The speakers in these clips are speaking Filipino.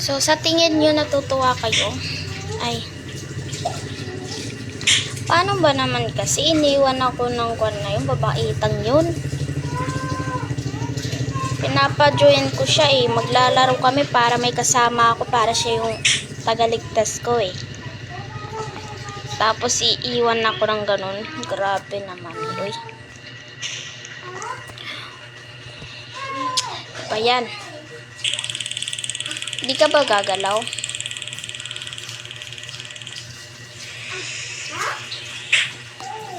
So, sa tingin nyo natutuwa kayo? Ay, paano ba naman kasi iniwan ako ng kwan na yung babaitang yun? Pinapa-join ko siya eh. Maglalaro kami para may kasama ako para siya yung tagaligtas ko eh. Tapos iiwan ako ng ganun. Grabe naman. Uy. Pa yan. Di ka ba gagalaw?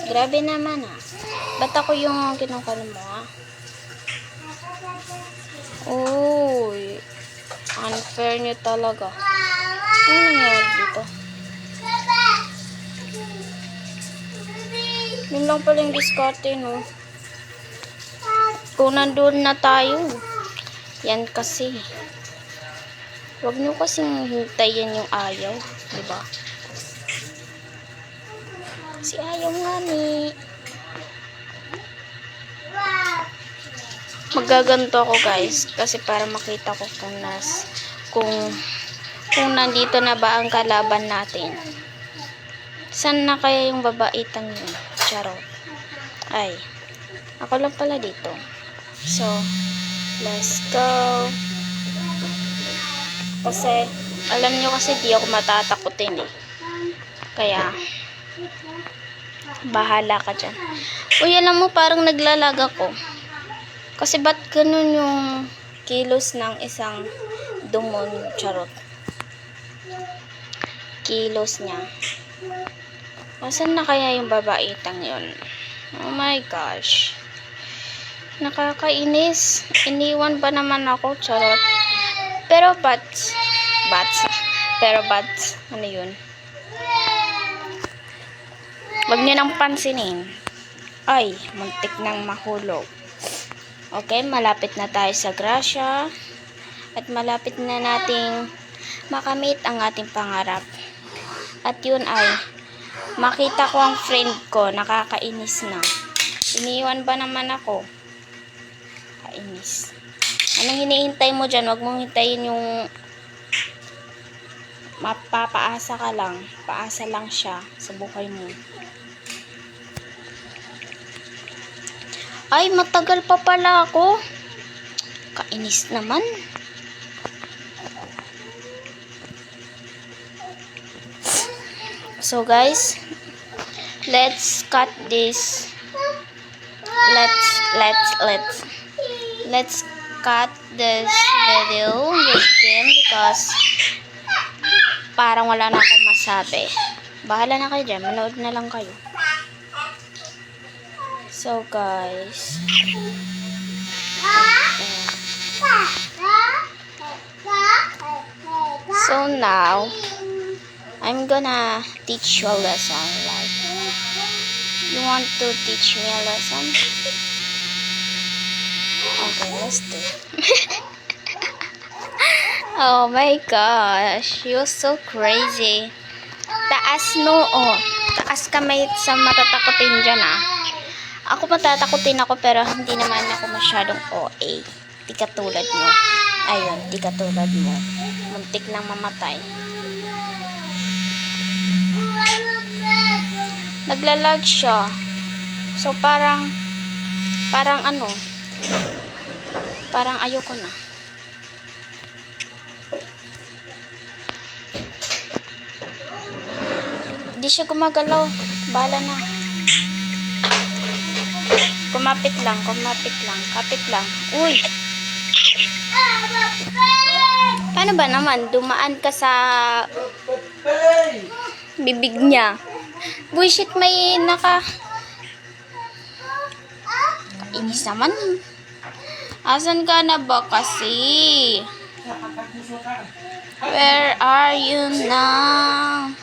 Grabe naman ah. Ba't ako yung kinukano mo ah? Uy. Unfair nyo talaga. Ano nangyari dito? Yun lang pala yung diskarte no. Kung nandun na tayo. Yan kasi. Huwag nyo kasing hintayin yung ayaw. Diba? Kasi ayaw nga ni. Magaganto ako guys. Kasi para makita ko kung nandito na ba ang kalaban natin. Saan na kaya yung babaitang yun? Charot. Ay. Ako lang pala dito. So, let's go. Kasi, alam nyo kasi di ako matatakutin eh. Kaya, bahala ka dyan. Uy, alam mo, parang naglalag ako. Kasi ba't ganun yung kilos ng isang demonyo? Charot. Kilos niya. Asan na kaya yung babaitang yun? Oh my gosh. Nakakainis. Iniwan pa naman ako. Charot. Pero bats. Ano yun? Huwag niyo nang pansinin. Ay, muntik nang mahulog. Okay, malapit na tayo sa Gracia. At malapit na nating makamit ang ating pangarap. At yun ay, makita ko ang friend ko. Nakakainis na. Iniwan ba naman ako? Kainis. Anong hinihintay mo dyan? Huwag mong hintayin yung mapapaasa ka lang. Paasa lang siya sa buhay mo. Ay, matagal pa pala ako. Kainis naman. So guys, let's cut this. Let's cut this video, this game, because parang wala na akong masabi. Bahala na kayo dyan. Manood na lang kayo. So, guys. So, now, I'm gonna teach you a lesson. Like, you want to teach me a lesson? Okay, let's do it. Oh my gosh, you're so crazy. Taas noo. Taas kamay sa matatakutin dyan ah. Ako matatakutin ako pero hindi naman ako masyadong OA. Di katulad mo. Ayun, di katulad mo. Muntik nang mamatay. Naglalag siya. So parang ano. Parang ayoko na. Di siya gumagalaw. Bala na. Kumapit lang. Kapit lang. Uy! Paano ba naman? Dumaan ka sa bibig niya. Bullshit, may kainis naman. Asan ka na ba kasi? Where are you now?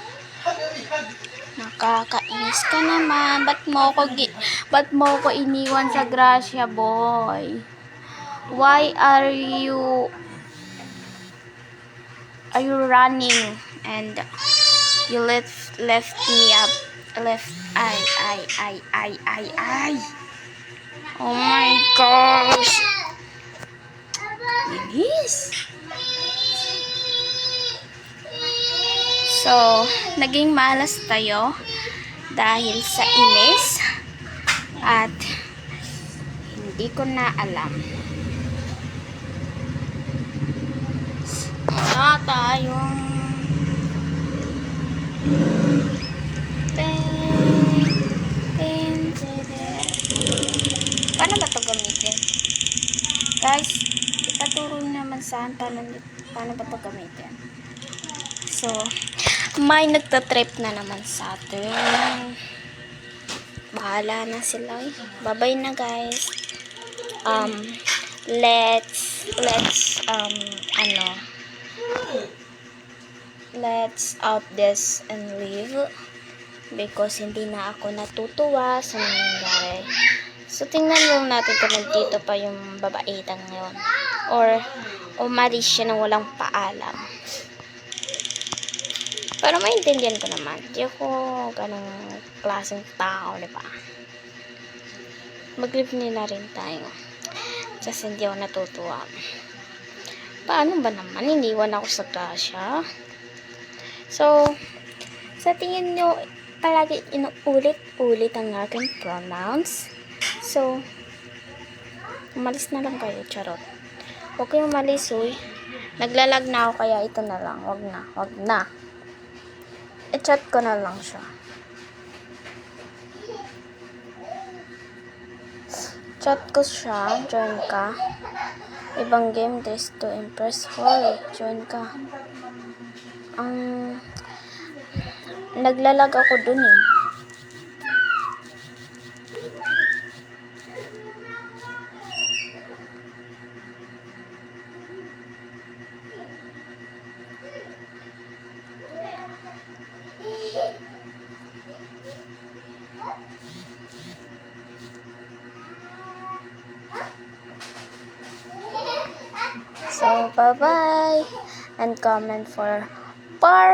Nakakainis ka naman. Ba't mo ko iniwan sa Gracia, boy? Why are you running and you left me up? Ay. Oh my gosh. Inis. So, naging malas tayo dahil sa inis at hindi ko na alam. Wala tayong paano ba ito gamitin? Guys, ipaturo naman saan paano ba ito gamitin. So, may nagtatrip na naman sa atin. Bahala na sila. Bye-bye na guys. Let's out this and leave because hindi na ako natutuwa sa nangyayari. So, tingnan lang natin kung nandito pa yung babaitang ngayon. Or, umalis siya nang walang paalam. Pero maintindihan ko naman. Di ako ganong klaseng tao, diba? Mag-live na rin tayo. Kasi hindi ako natutuwa. Paano ba naman? Iniwan ako sa grasya. So, sa tingin nyo, palagi inuulit-ulit ang aking pronouns. So, umalis na lang kayo, charot. Huwag kayong umalis, uy. Naglalag na ako, kaya ito na lang. Wag na. I-chat ko na lang siya. Chat ko siya, join ka. Ibang game, this to impress. Hoy, join ka. Naglalag ako dun eh. So, bye-bye. And comment for part